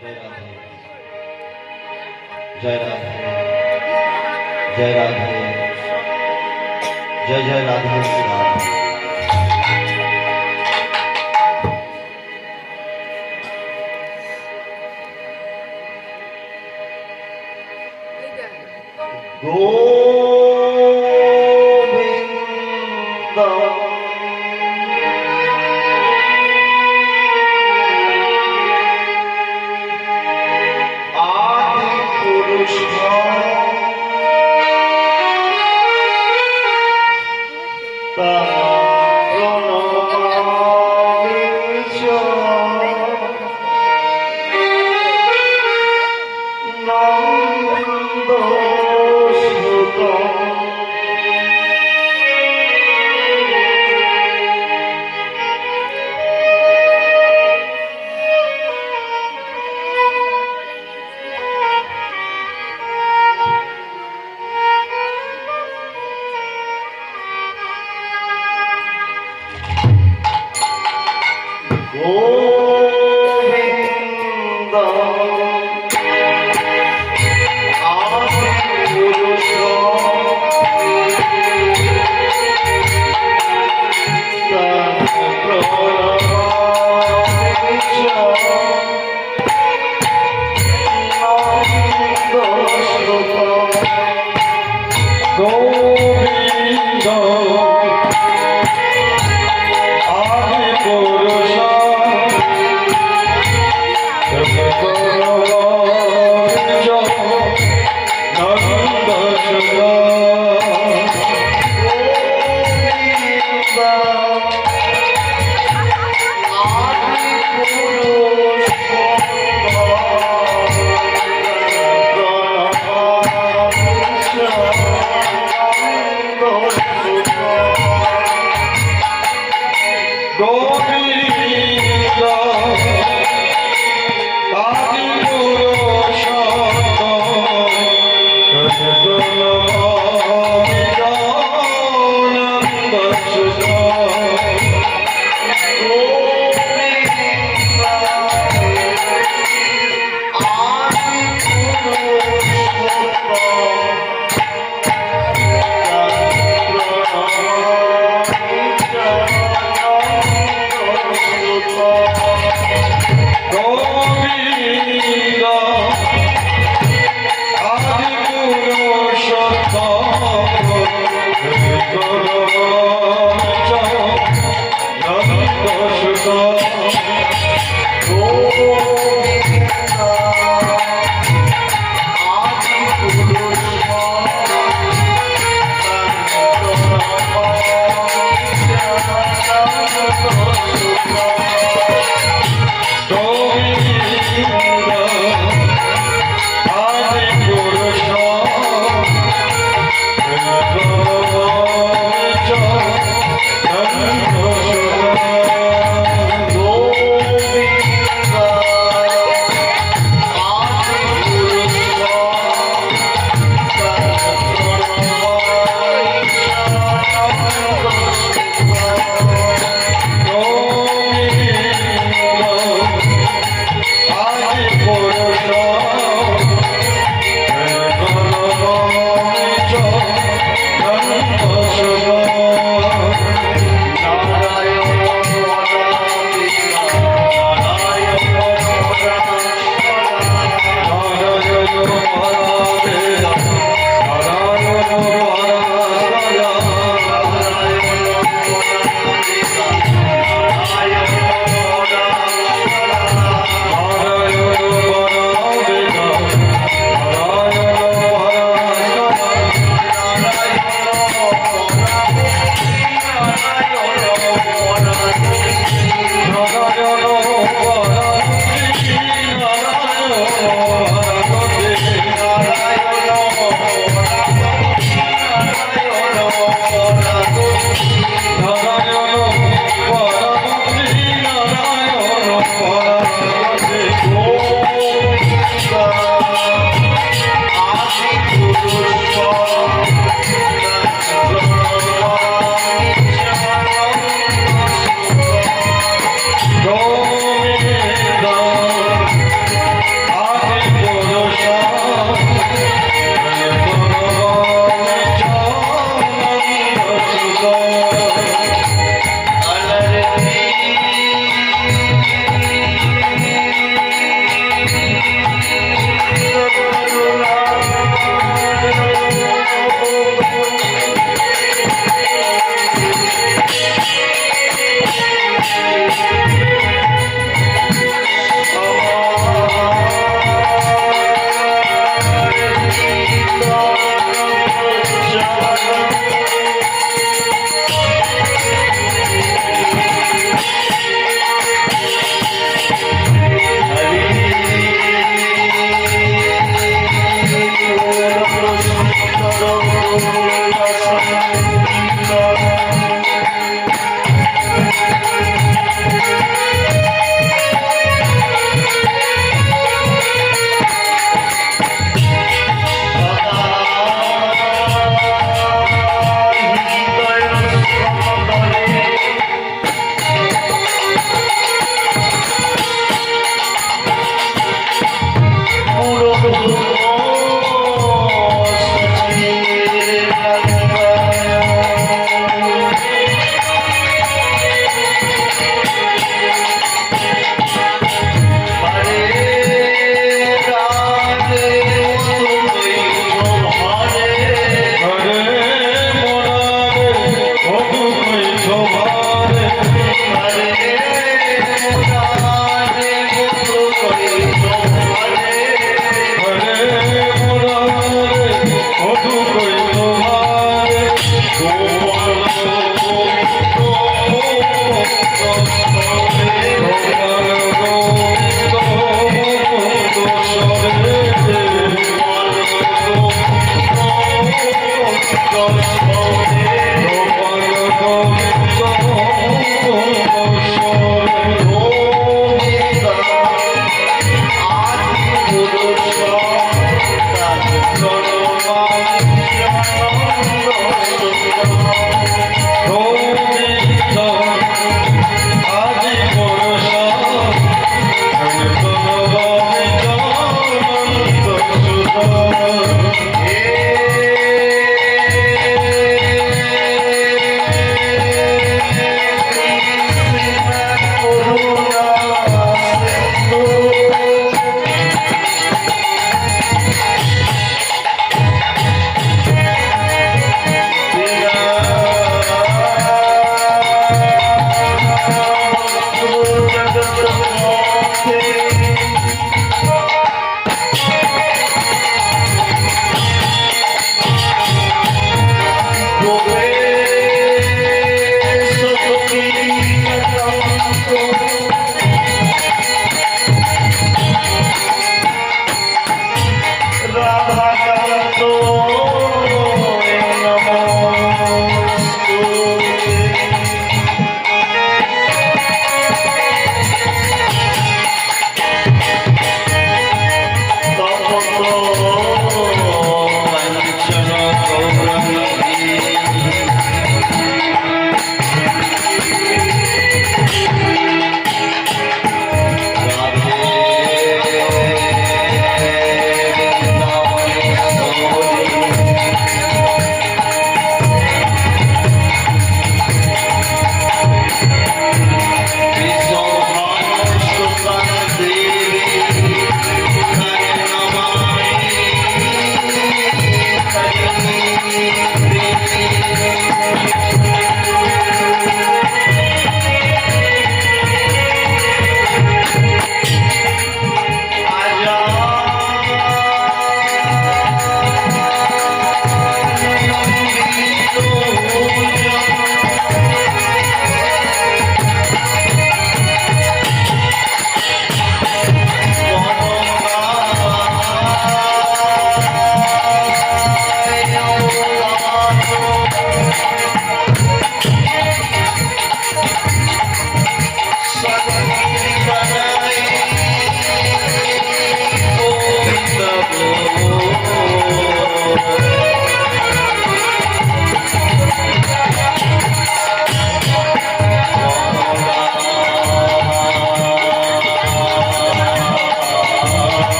जय राधे जय राधे जय राधे जय जय राधे राधे। Go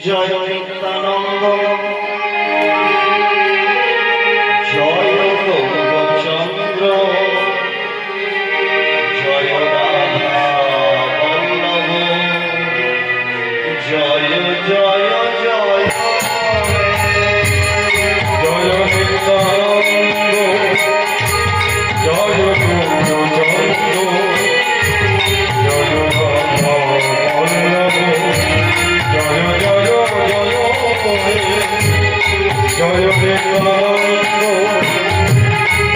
জয় নিত্যানন্দ জয় গৌরচন্দ্র জয় রাধা বল্লভ জয় জয় জয় জয় নিত্যানন্দ জয় গৌরচন্দ্র জয় রাধা বল্লভ জয় জয় জয় নিত্যানন্দ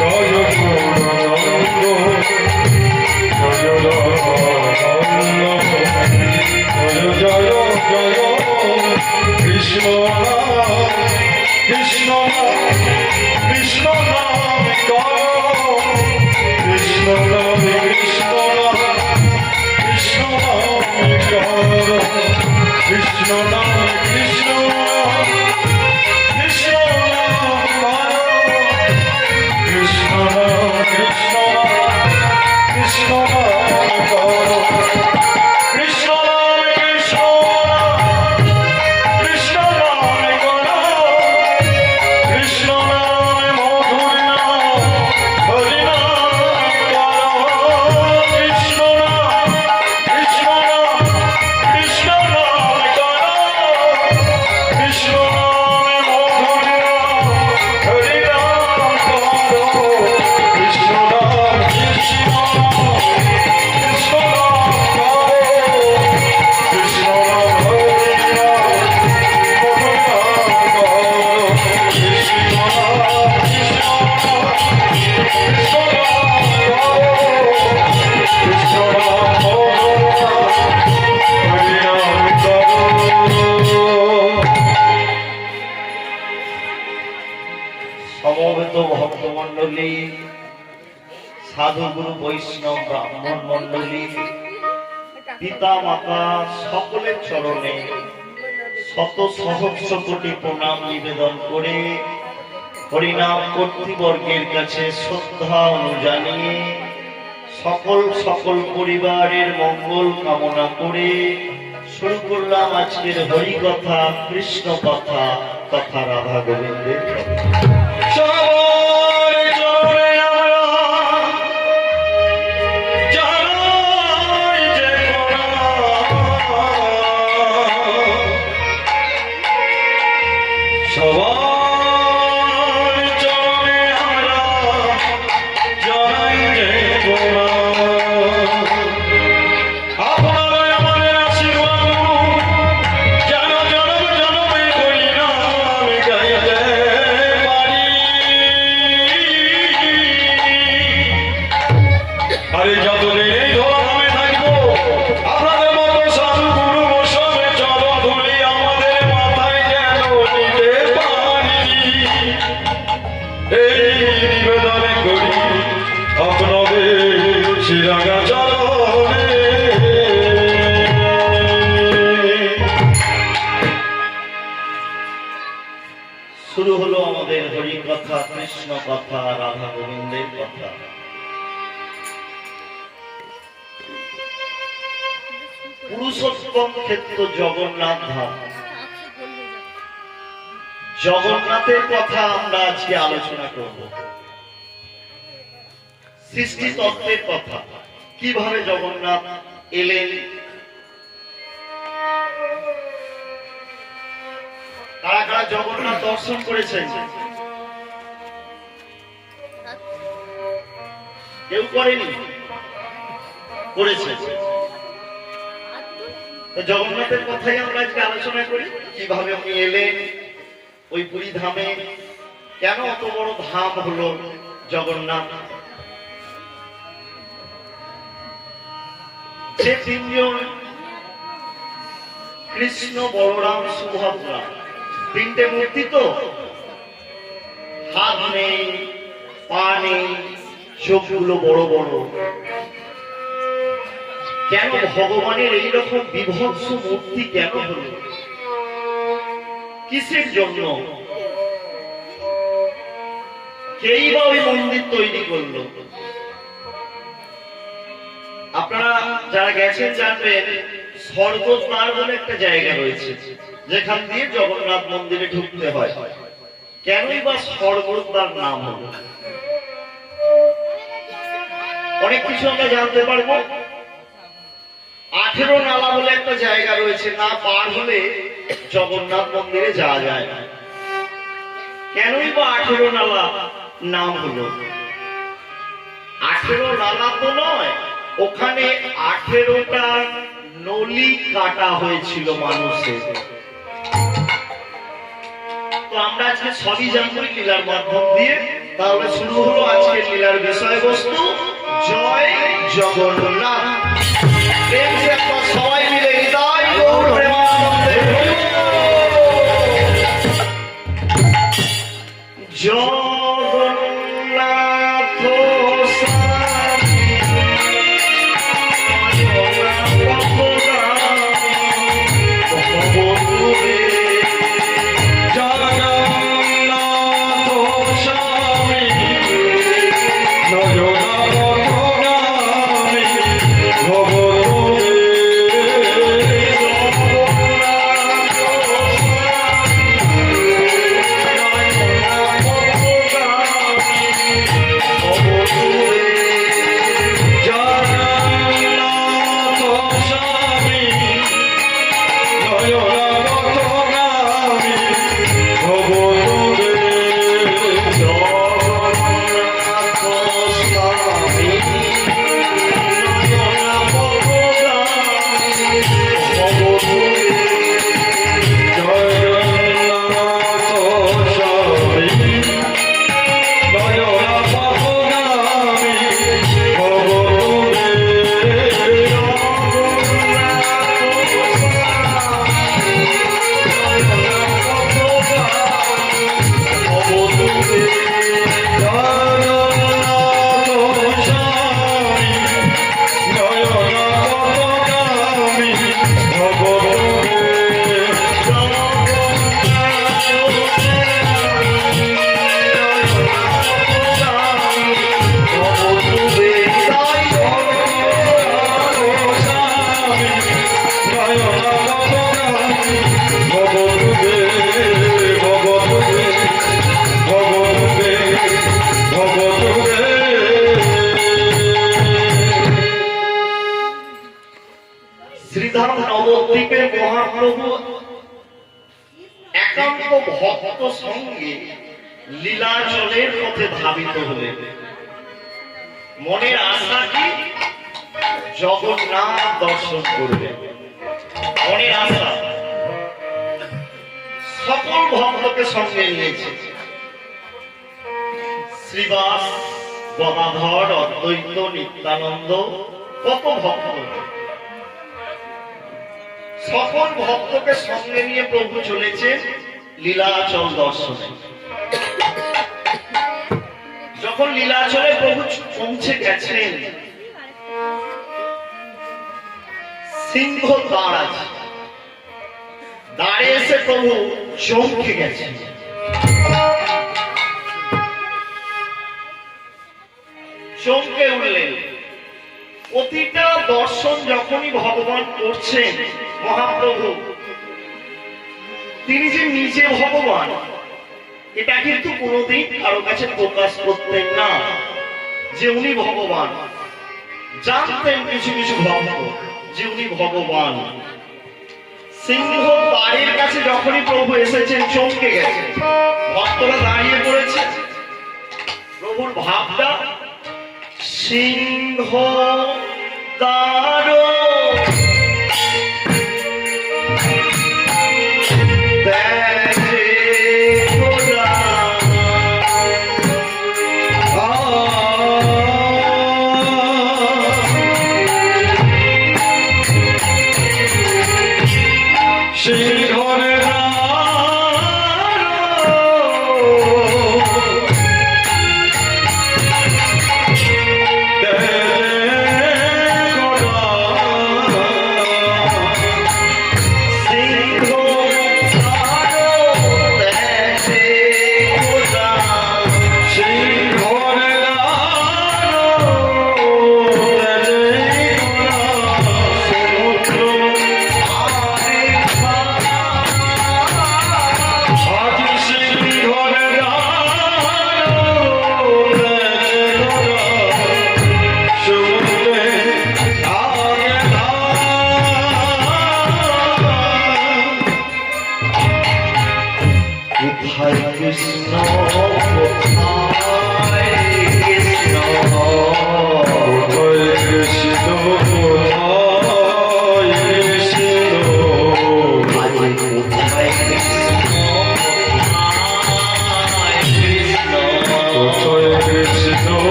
জয় গৌরানন্দ জয় রাধাবল্লভ জয় জয় জয় কৃষ্ণ নাম কৃষ্ণ নাম কৃষ্ণ নাম কৃষ্ণ নাম কৃষ্ণ নাম কৃষ্ণ নাম কৃষ্ণ নাম কৃষ্ণ সমবেত ভক্তমণ্ডলী সাধুগুরু বৈষ্ণব ব্রাহ্মণ মণ্ডলী পিতা মাতা সকলের চরণে শত সহস্র কোটি প্রণাম নিবেদন করে হরিনাম কর্তৃবর্গের কাছে শ্রদ্ধা অনুজানিয়ে সকল পরিবারের মঙ্গল কামনা করে শুরু করলাম আজকের হরিকথা কৃষ্ণ কথা কথা রাধা গোবিন্দের শুরু হলো আমাদের হরি কথা, কৃষ্ণ কথা, রাধা গোবিন্দের কথা। পুরুষোত্তম ক্ষেত্র জগন্নাথ ধাম, জগন্নাথের কথা আমরা আজকে আলোচনা করব। সৃষ্টি তত্ত্বের কথা, কিভাবে জগন্নাথ এলেন, কারা কারা জগন্নাথ দর্শন করেছেন? কেউ করেনি? করেছে। জগন্নাথের কথাই আমরা আজকে আলোচনা করি, কিভাবে উনি এলেন ওই পুরী ধামে, কেন অত বড় ধাম হলো জগন্নাথ। সে তিনজন, কৃষ্ণ, বলরাম, সুভদ্রা, তিনটে মূর্তি তো, হাত নেই, পা নেই, চোখগুলো বড় বড়। কেন ভগবানের এইরকম বিভৎস মূর্তি কেন হলো? কিসের জন্য? কেই বা ওই মন্দির তৈরি করলো? আপনারা যারা গেছেন জানবেন, স্বর্গদ্বার বলে একটা জায়গা রয়েছে যেখান দিয়ে জগন্নাথ মন্দিরে ঢুকতে হয়। কেনই বা স্বর্গদ্বার নাম হলো? অনেক কিছু আমরা জানতে পারবো। 18 নালা বলে একটা জায়গা রয়েছে, না পার হলে জগন্নাথ মন্দিরে যাওয়া যায় না। কেনই বা 18 নালা নাম হলো? 18 নালা তো নয়, ওখানে 18টা নলি কাটা হয়েছিল মানুষের। তো আমরা আজকে সবই জানবো লীলার মাধ্যম দিয়ে। তাহলে শুরু হলো আজকের লীলার বিষয়বস্তু, জয় জগন্নাথ। সবাই মিলে হৃদয় গৌর প্রেমানন্দে জগন্নাথ ভক্ত সঙ্গে লীলাচলের পথে ধাবিত হলেন। মনের আশা কি? জগন্নাথ দর্শন করবেন। মনের আশা সকল ভক্তকে সঙ্গে নিয়েছে। শ্রীবাস, গদাধর, অদ্বৈত, নিত্যানন্দ, কত ভক্ত, সকল ভক্তকে সঙ্গে নিয়ে প্রভু চলেছেন লীলাচল দর্শনে। যখন লীলাচলে প্রভু পৌঁছে গেছেন, সিংহ দ্বার আছে, দ্বারে এসে প্রভু চমকে গেছেন। চমকে উঠলেন। প্রতিটা দর্শন যখনই ভগবান করছেন মহাপ্রভু, তিনি যে নিজে ভগবান এটা কিন্তু কোনোদিন কারো কাছে প্রকাশ করতেন না যে উনি ভগবান। জানতেন কিছু কিছু ভক্ত যে উনি ভগবান। সিংহ দ্বারের কাছে যখনই প্রভু এসেছেন চমকে গেছে, ভক্তরা দাঁড়িয়ে পড়েছে। প্রভুর ভাবটা, সিংহ দ্বার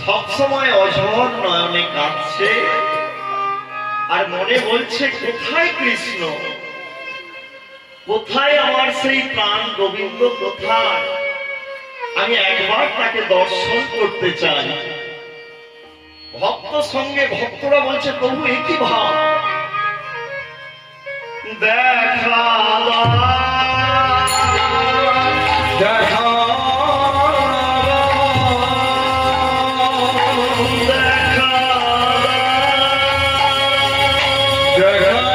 সবসময় অঝর নয়নে কাঁদছে আর মনে বলছে, কোথায় কৃষ্ণ, কোথায় আমার সেই প্রাণ গোবিন্দ, কোথায়? আমি একবার তাকে দর্শন করতে চাই। ভক্ত সঙ্গে ভক্তরা বলছে, প্রভু একই ভাব, দেখা দেখা দেখা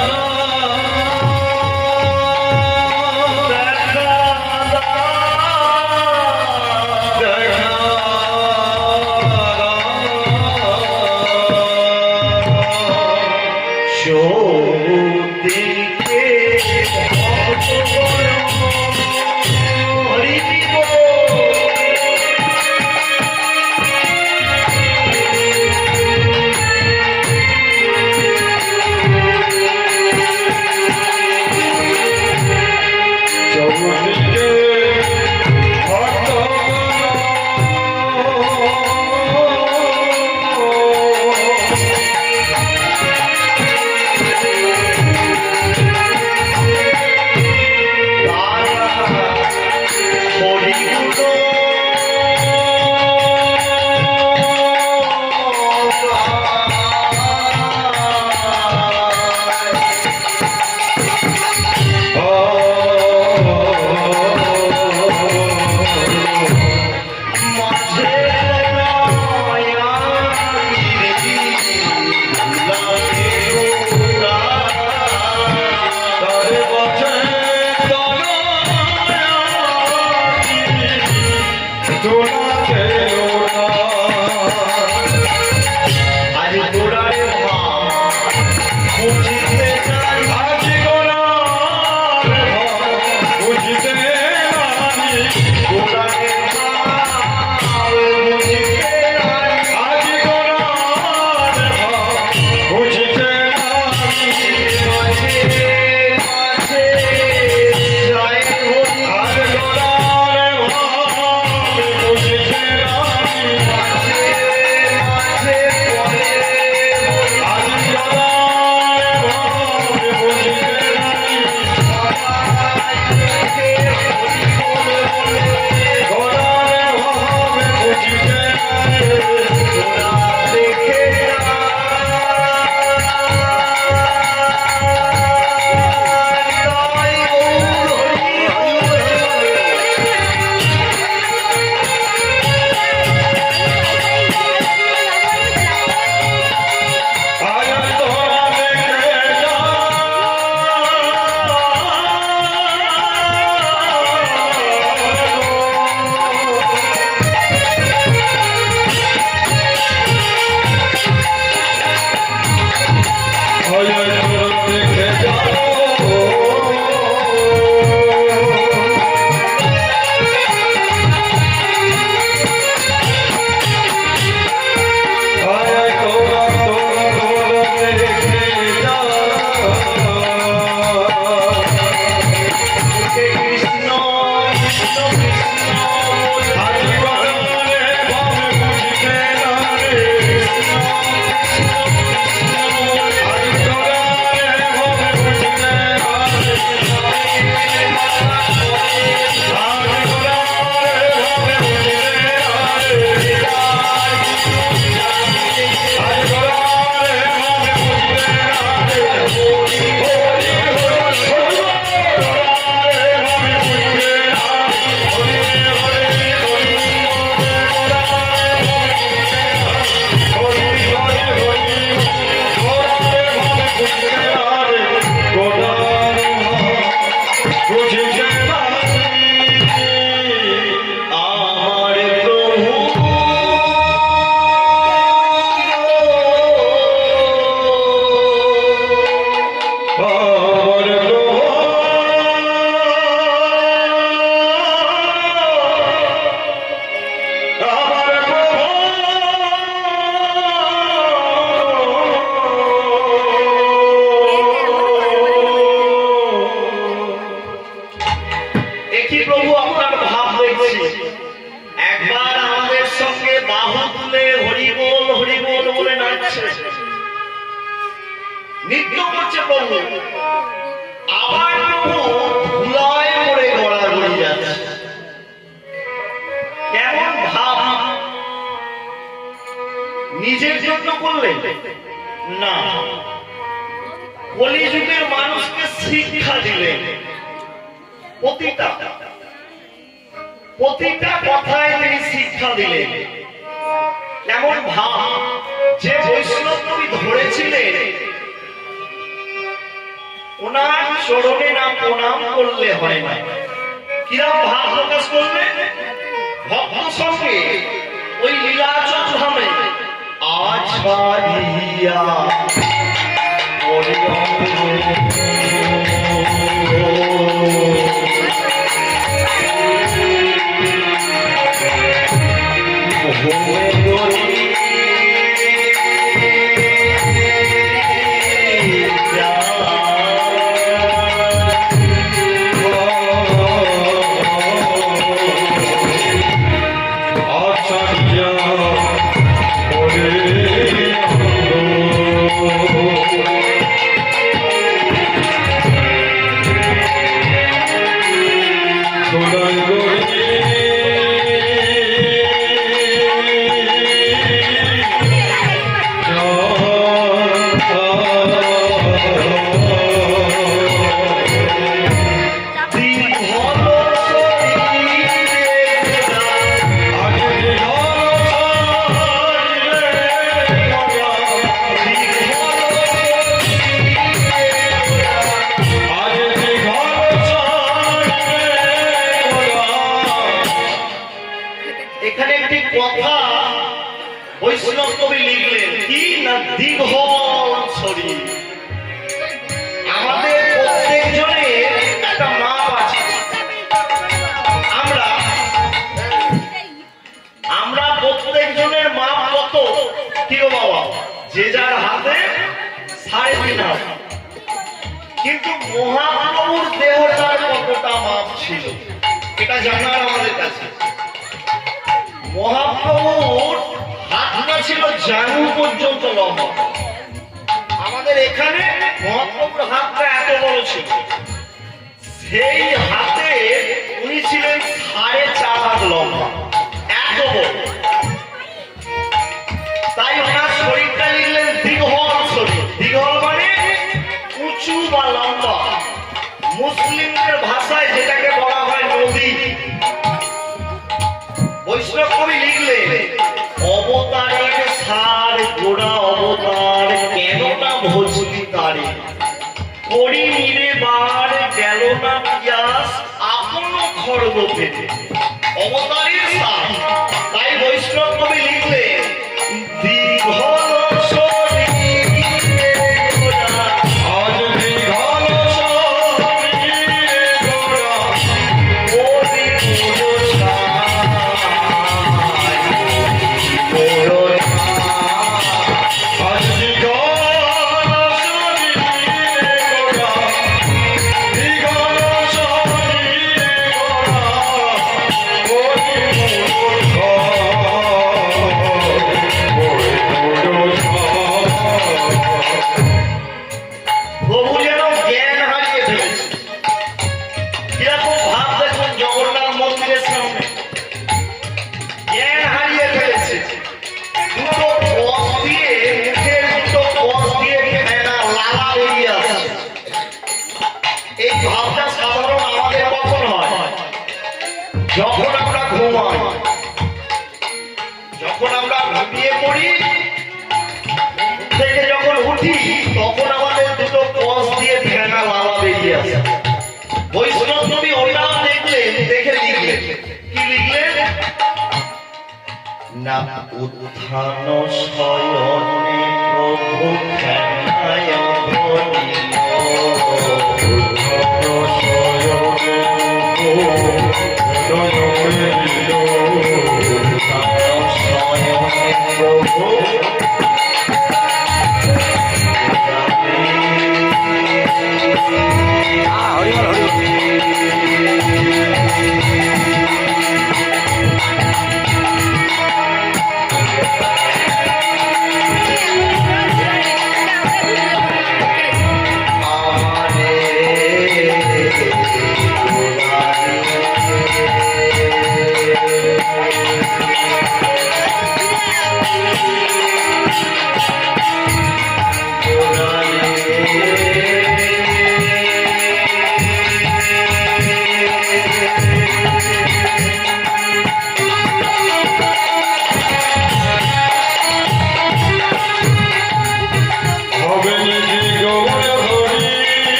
কি প্রভু আপনার ভাব দেখছি, একবার আমাদের সঙ্গে বাহু তুলে হরি বল বলে নাচছে, নৃত্য করছে প্রভু, আবার প্রভু ধুলায় পড়ে গড়াগড়ি যাচ্ছে। কেমন ভাব! নিজের জন্য করলেন না, কলিযুগের মানুষকে শিক্ষা দিলেন। প্রতিটা কথায় তিনি শিক্ষা দিলেন। কেমন ভাব! যে বৈষ্ণব কবি ধরেছিলেন, ওনার চরণে না প্রণাম করলে হয় না। কিরম ভাব প্রকাশ করলেন? ভক্ত সঙ্গে ওই লীলাচল ধামে আজ বাড়িয়া বৈষ্ণব কবি লিখলেন কি না, দীঘল শরীর। আমাদের প্রত্যেকজনের একটা মাপ আছে। আমরা প্রত্যেকজনের মাপ কত? কি গো বাবা? যে যার হাতে 3.5 হাত। কিন্তু মহাপ্রভুর দেহটার কতটা মাপ ছিল এটা জানার আমাদের কাছে। মহাপ্রভুর হাতটা ছিল জানু পর্যন্ত লম্বা। আমাদের এখানে মহাপ্রভুর হাতটা এত বড় ছিল, সেই হাতে উনি ছিলেন 4.5 হাত লম্বা, এত বড়। তাই ওনার শরীরটা লিখলেন দীঘল শরীর। দীঘল মানে উঁচু বা লম্বা। মুসলিমদের ভাষায় যেটাকে বলা হয় নদী। বৈষ্ণব কবি লিখলেন অবতারের সার গোড়া অবতার, কেন না ভজলি তারে, করি নিরে বার গেল না পিয়াস আপন খড়গ পেতে। অবতারের সার। তাই বৈষ্ণব কবি লিখলেন দীঘল যখন আমরা ঘুমাই, যখন আমরা ঘুমিয়ে পড়ি, থেকে যখন উঠি তখন আমাদের দুটো কস দিয়ে ফেনা লালা বেরিয়ে আসে। বৈষ্ণব নবী ওটা দেখলেন, দেখে লিখলেন কি লিখলেন না, উত্থান শয়নে প্রভু ফেনায় বলিল, উত্থান শয়নে প্রভু হরি হরি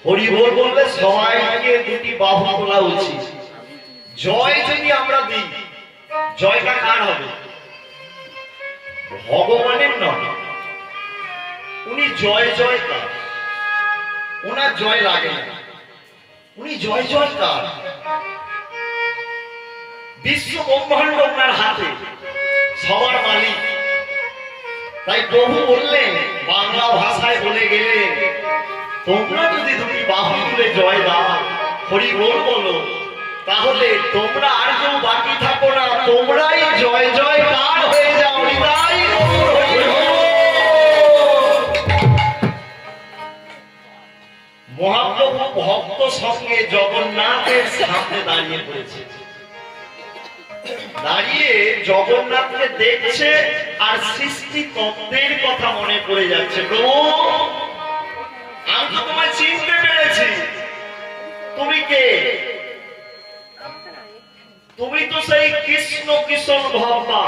হরিবোল বললে সবাইকে দুটি বাহু তোলা উচিত। জয় যদি আমরা দিই, জয়টা কার হবে? ভগবানের নয়। উনি জয় জয় কার, ওনার জয় লাগে না, উনি জয় জয় কার। বিশ্ব ব্রহ্মাণ্ড ওনার হাতে, সবার মালিক। তাই প্রভু বললেন, বাংলা ভাষায় বলে গেলেন, তোমরা যদি দুটি বাহু তুলে জয় দাও, হরি বল বলো, তাহলে তোমরা আর কেউ বাকি থাকো না, তোমরাই জয় জয় কার হয়ে যাও। হৃদয় মহাপ্রভু ভক্ত সঙ্গে জগন্নাথের সামনে দাঁড়িয়ে পড়েছে। দাঁড়িয়ে জগন্নাথকে দেখছে আর সৃষ্টি তত্ত্বের কথা মনে পড়ে যাচ্ছে। প্রভু, আমি তো তোমায় চিনতে পেরেছি, তুমি কে? তুমি তো সেই কৃষ্ণ কিশোর ভক্তা।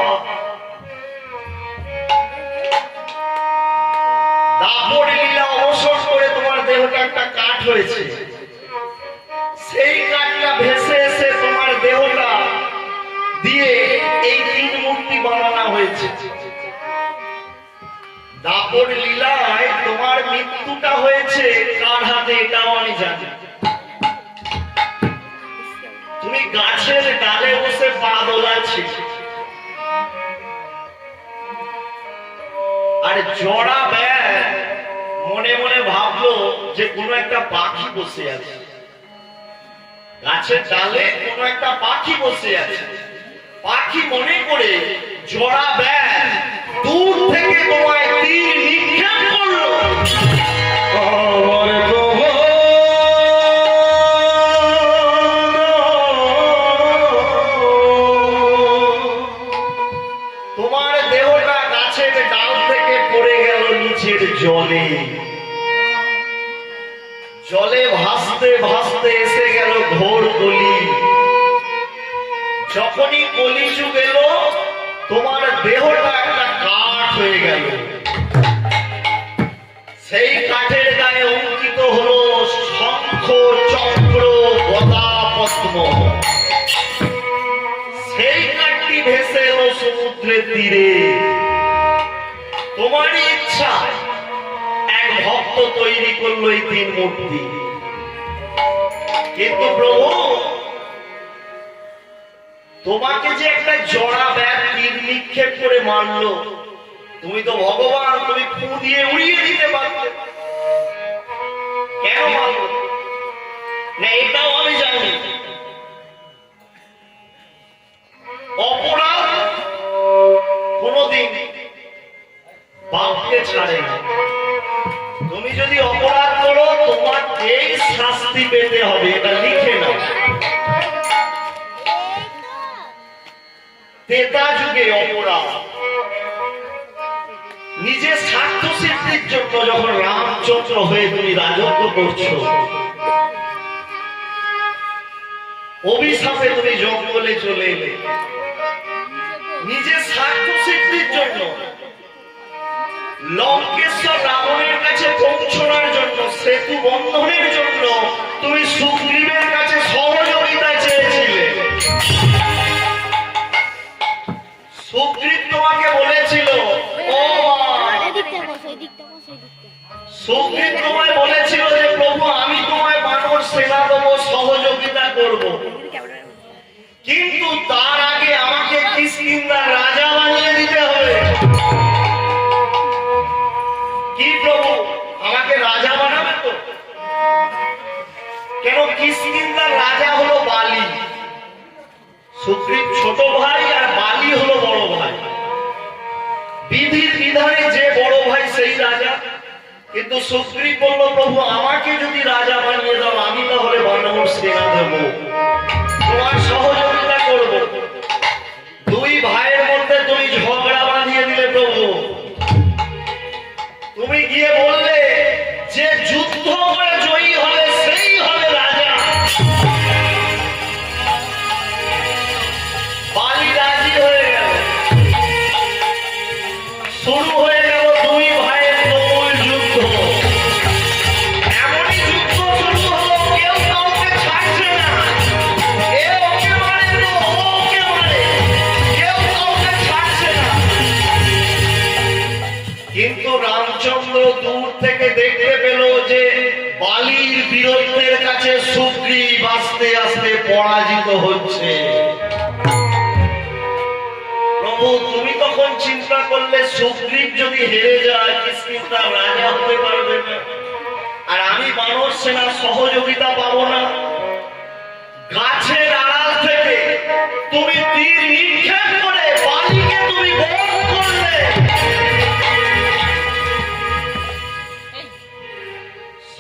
দাপর লীলা অবসর করে তোমার দেহটা একটা কাঠ হয়েছে, সেই কাঠটা ভেসে এসে তোমার দেহটা দিয়ে এই তিন মূর্তি বানানো হয়েছে। দাপর লীলায় তোমার মৃত্যুটা হয়েছে কার হাতে এটাও আমি জানি। তুমি গাছের ডালে বসে পা দোলাচ্ছি, আর জড়া ব্যাগ মনে মনে ভাবলো যে কোনো একটা পাখি বসে আছে, গাছের ডালে কোনো একটা পাখি বসে আছে। পাখি মনে করে জড়া ব্যাগ দূর থেকে তোমায় তীর নিক্ষেপ করলো। তোমার দেহটা গাছের ডাল থেকে পড়ে গেল নিচের জলে। জলে ভাসতে ভাসতে এসে গেল ঘোর কলি। যখনই কলিযুগ এলো, তোমার দেহটা একটা কাঠ হয়ে গেল। সেই কাঠের গায়ে অঙ্কিত হলো শঙ্খ, চক্র, গদা, পদ্ম। সেই কাঠটি ভেসে এলো সমুদ্রের তীরে। তোমারই ইচ্ছা এক ভক্ত তৈরি করলো এই তিন মূর্তি। কিন্তু প্রভু, তোমাকে যে একটা জড়া ব্যাগ তীর নিক্ষেপ করে মারলো, তুমি তো ভগবান, তুমি ফু দিয়ে উড়িয়ে দিতে পারতে, কেন মারলো না এটাও আমি জানি। অপরাধ কোনদিন বাপকে ছাড়ে না। তুমি যদি অপরাধ করো, তোমাকেই তেতা যুগে অপরাধ, নিজের স্বার্থ সিদ্ধির জন্য যখন রামচন্দ্র হয়ে তুমি রাজত্ব করছো, অভিশাপে তুমি জঙ্গলে চলে এলে নিজের স্বার্থ সিদ্ধির জন্য, লঙ্কেশ্বর রাবণের কাছে পৌঁছানোর জন্য, সেতু বন্ধনের জন্য তুমি সুগ্রীবের কাছে সহযোগিতা চেয়েছিলে। সুগ্রীব তোমাকে বলেছিল, সুগ্রীব তোমায় বলেছিল যে প্রভু আমি তোমায় বানর সেনা দেবো, সহযোগিতা করব, কিন্তু তার আগে আমাকে কিষ্কিন্ধার রাজা বানিয়ে দিতে হবে। কি প্রভু আমাকে রাজা বানাবে তো? কেন? কিষ্কিন্ধার রাজা হলো বালি, সুগ্রীব ছোট ভাই আর বালি হলো বড় ভাই। বিধির বিধানে যে বড় ভাই সেই রাজা, কিন্তু সুগ্রীব বলল প্রভু আমাকে যদি রাজা বানিয়ে দাও আমি তাহলে বানর সেনা দেব, তোমার সহযোগিতা করব। দুই ভাইয়ের মধ্যে তুমি ঝগড়া বাঁধিয়ে দিলে প্রভু। তুমি গিয়ে বললে যে যুদ্ধ করে জয়ী হবে সেই হবে রাজা। বালি রাজি হয়ে গেল, শুরু হয়ে গেল দুই ভাইয়ের তুমুল যুদ্ধ। এমনই যুদ্ধ শুরু হলো, কেউ কাউকে ছাড়ছে না, এ ওকে মারে তো ও ওকে মারে, কেউ কাউকে ছাড়ছে না। কিন্তু রামচন্দ্র দূর থেকে দেখতে পেল যে বালির বীরত্বের কাছে সুগ্রীব আস্তে আস্তে পরাজিত হচ্ছে। প্রভু তুমি তখন চিন্তা করলে সুগ্রীব যদি হেরে যায় কিষ্কিন্ধার রাজা হতে পারবে না, আর আমি বানর সেনার সহযোগিতা পাবো না। গাছের আড়াল থেকে তুমি তীর নিক্ষেপ করে বালিকে তুমি বধ করলে।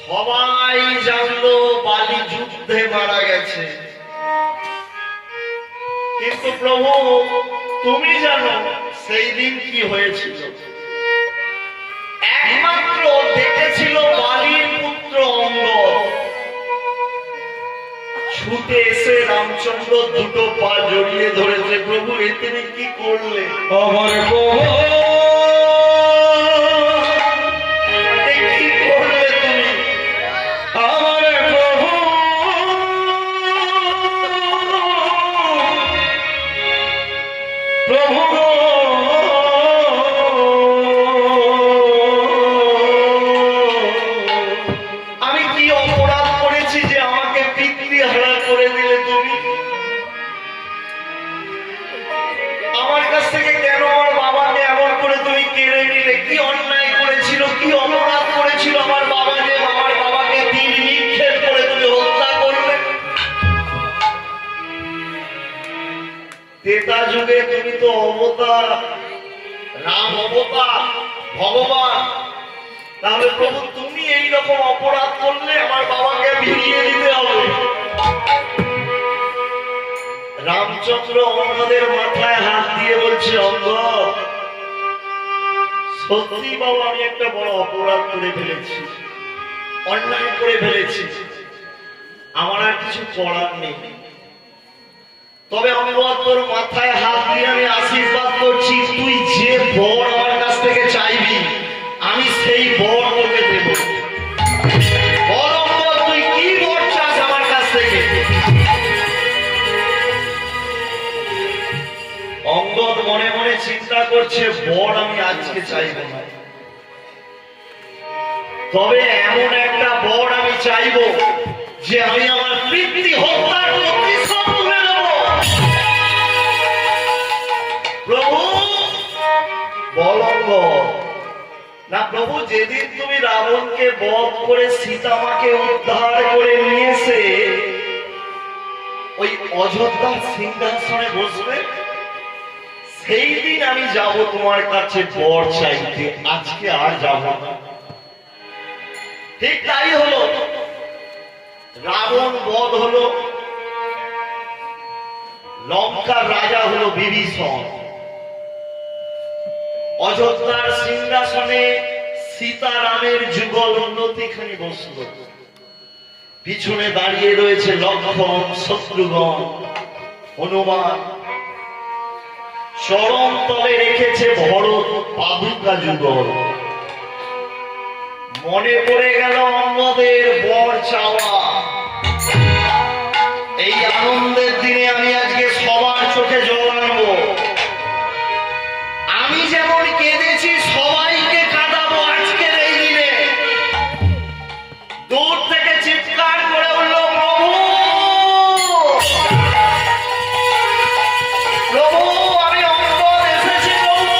সবাই জানলো বালি যুদ্ধে মারা গেছে, কিন্তু প্রভু তুমি জানো সেই দিন কি হয়েছিল। একমাত্র দেখেছিল বালির পুত্র অঙ্গদ ছুটে এসে রামচন্দ্র দুটো পা জড়িয়ে ধরেছে। প্রভু এ তুমি কি করলে? আমার প্রভু কি করলে তুমি? আমার প্রভু প্রভু আমি কি অপরাধ করেছি যে আমাকে পিতৃহারা করে দিলে তুমি? আমার কাছ থেকে কেন আমার বাবাকে এমন করে তুমি কেড়ে নিলে? কি অন্যায় করেছিল, কি অপরাধ করেছিল আমার বাবা যে আমার বাবাকে তীর নিক্ষেপ করে তুমি হত্যা করলে? ত্রেতা যুগে তুমি তো অবতার, রাম অবতার, ভগবান, তাহলে প্রভু তুমি এইরকম অপরাধ করলে আমার বাবাকে ফিরিয়ে দিতে হবে। রামচন্দ্র অঙ্গদের মাথায় হাত দিয়ে বলছে, অঙ্গদ সত্যি বাবা আমি একটা বড় অপরাধ করে ফেলেছি, অন্যায় করে ফেলেছি, আমার আর কিছু করার নেই। তবে অঙ্গদ তোর মাথায় হাত দিয়ে আমি আশীর্বাদ করছি, তুই যে বর আমার কাছ থেকে চাইবি আমি সেই বর তোকে দেব। বল অঙ্গদ তুই কি বর চাস আমার কাছ থেকে? অঙ্গদ মনে মনে চিন্তা করছে বর আমি আজকে চাইব না, তবে এমন একটা বর আমি চাইব যে আমি আমার পিতৃ হত্যার প্রতিশোধ তুলে নেব। প্রভু বল অঙ্গদ। না প্রভু যেদিন তুমি রাবণকে বধ করে সীতামাকে উদ্ধার করে নিয়ে এসে ওই অযোধ্যার সিংহাসনে বসবে, সেই দিন আমি যাব তোমার কাছে বর চাইতে, আজকে আর যাব না। ঠিক তাই হলো, রাবণ বধ হলো। লঙ্কার রাজা হলো বিভীষণ। অযোধ্যার সিংহাসনে সীতারামের যুগল উন্নতিখানি বসল। পিছনে দাঁড়িয়ে রয়েছে লক্ষ্মণ, শত্রুঘ্ন, হনুমান। চরণ তলে রেখেছে ভরত পাদুকা যুগল। মনে পড়ে গেল অঙ্গদের বর চাওয়া। এই আনন্দের দিনে আমি আজকে সবার চোখে জল আনবো। আমি যেমন কেঁদেছি সবাইকে কাঁদাবো আজকের এই দিনে। দূর থেকে চিৎকার করে উঠল, প্রভু প্রভু আমি অঙ্গদ এসেছি প্রভু।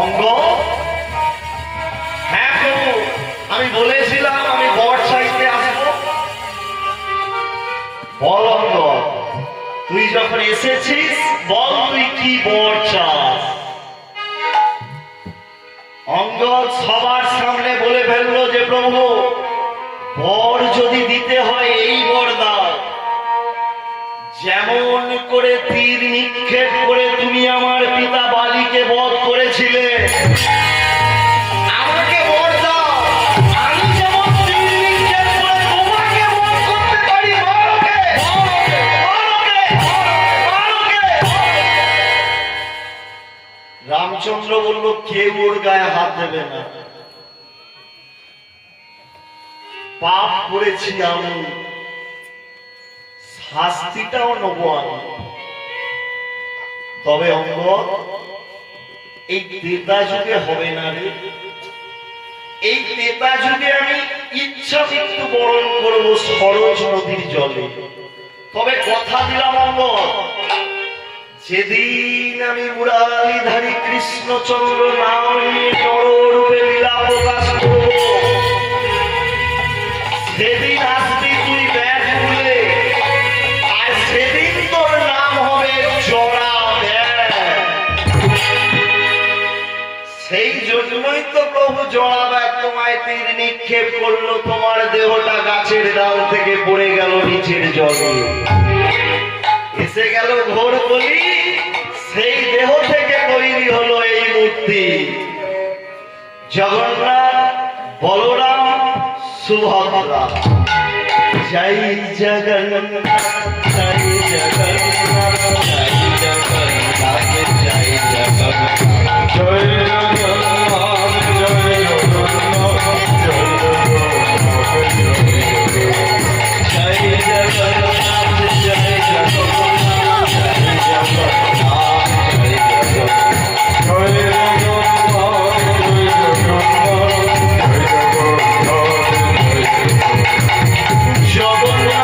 অঙ্গদ, হ্যাঁ প্রভু, আমি বলেছিলাম আমি বর চাইতে আসবো। বল অঙ্গদ, তুই যখন এসেছিস বল তুই কি বর চাস। অঙ্গদ সবার সামনে বলে ফেললো যে প্রভু, বর যদি দিতে হয় এই বর দাও, যেমন করে তীর নিক্ষেপ করে তুমি আমার পিতা বালিকে বধ করেছিলে, আমাকে বর দাও। আমি যেমন তীর নিক্ষেপ করে তোমাকে বধ করতে পারি। রামচন্দ্র বলল, কেউ ওর গায়ে হাত দেবে না। পাপ করেছি আমি, শাস্তিটাও নেবো আমি। তবে অঙ্গদ, এই ত্রেতা যুগে হবে না রে। এই ত্রেতা যুগে আমি ইচ্ছা মৃত্যু বরণ করবো সরজ নদীর জলে। তবে কথা দিলাম অঙ্গদ, যেদিন আমি মুরালিধারী কৃষ্ণচন্দ্র নাম নিয়ে নররূপে লীলা প্রকাশ করব, সেদিন আসবি তুই ব্যাগ খুলে, আর সেদিন তোর নাম হবে জরা ব্যাগ। সেই জন্যই তো প্রভু জরা ব্যাগ তোমায় তীর নিক্ষেপ করলো, তোমার দেহটা গাছের ডাল থেকে পড়ে গেল নিচের জলে। এসে গেল ঘোর কলি, সেই দেহ থেকে তৈরি হলো এই মূর্তি। জগন্নাথ, বলরাম, সুভদ্রা। জয় জগন্নাথ, জয় জগন্নাথ, জয় জগন্নাথ, জয় জগন্নাথ, জয় জগন্নাথ, জয় জগন্নাথ, জয় জগন্নাথ, জয় জগন্নাথ,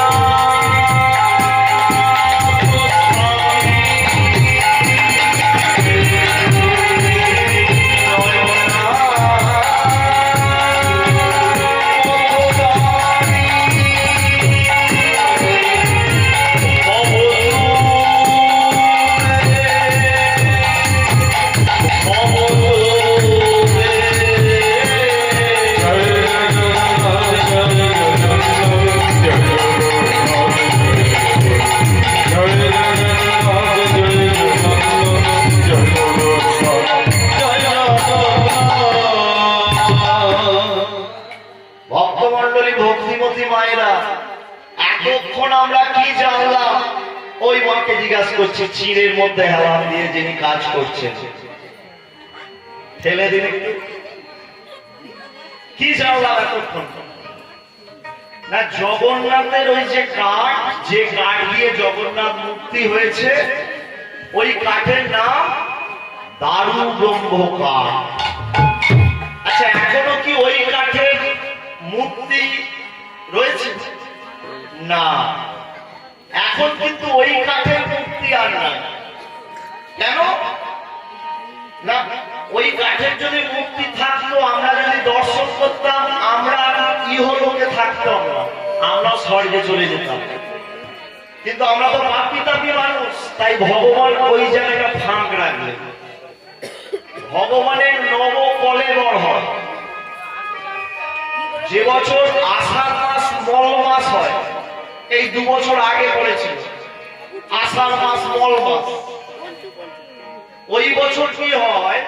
ভক্তমণ্ডলী, ভক্তিমতী মায়েরা, এতক্ষণ আমরা কি জানলাম? ওই মাকে জিজ্ঞাসা করছি, চিড়ের মধ্যে হেলান দিয়ে যিনি কাজ করছেন, ঠেলে দিন একটু। কি জানলাম এতক্ষণ? না, জগন্নাথের ওই যে কাঠ, যে কাঠ দিয়ে জগন্নাথ মূর্তি হয়েছে, ওই কাঠের নাম দারু ব্রহ্ম কাঠ। আচ্ছা, এখনো কি ওই কাঠের মূর্তি রয়েছে? না, এখন কিন্তু ওই কাঠের মূর্তি আর নাই। কেন না, ওই কাঠের যদি মূর্তি থাকতো, আমরা যদি দর্শন করতাম, আমরা ইহলোকে থাকতাম না, আমরা স্বর্গে চলে যেতাম। কিন্তু আমরা তো পাপী তাপী মানুষ, তাই ভগবান ওই জায়গাটা ফাঁক রাখলেন। ভগবানের নব কলেবর হয়। যে বছর আষাঢ় মাস হয়, এই 2 বছর আগে পড়েছিল আষাঢ় মাস মল মাস। ওই বছর কি হয়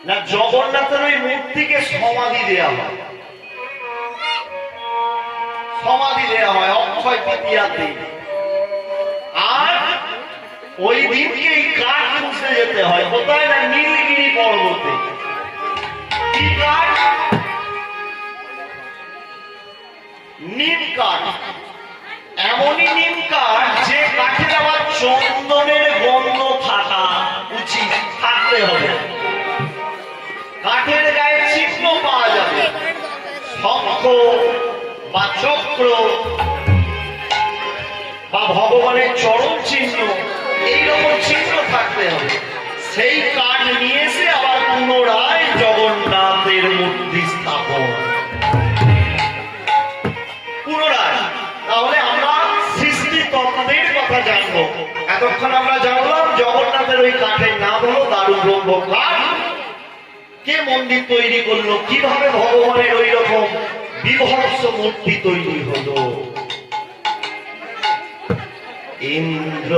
না, জগন্নাথের ওই মূর্তিকে সমাধি দেয়া হয়, সমাধি দেয়া হয় অক্ষয় তৃতীয়ার দিন। আর ওই দিনকে এই কাঠ খুঁজতে যেতে হয় কোথায় না, নীলগিরি পর্বতে। কি কাঠ? নিম কাঠ। এমনই নিম কাঠ যে কাঠের আবার চন্দনের গন্ধ থাকা উচিত, থাকতে হবে। কাঠের গায়ে চিহ্ন পাওয়া যাবে, শঙ্খ বা চক্র বা ভগবানের চরণ চিহ্ন, এইরকম চিহ্ন থাকতে হবে। সেই কাঠ নিয়ে এসে আবার পুনরায় জগন্নাথের মূর্তি স্থাপন, পুনরায়। তাহলে আমরা সৃষ্টি তত্ত্বের কথা জানবো। এতক্ষণ আমরা জানলাম জগন্নাথের ওই কাঠের নাম হলো দারু ব্রহ্ম কাঠ। কে মন্দির তৈরি করলো, কিভাবে ভগবানের ওই রকম বিভৎস মূর্তি তৈরি হলো। ইন্দ্র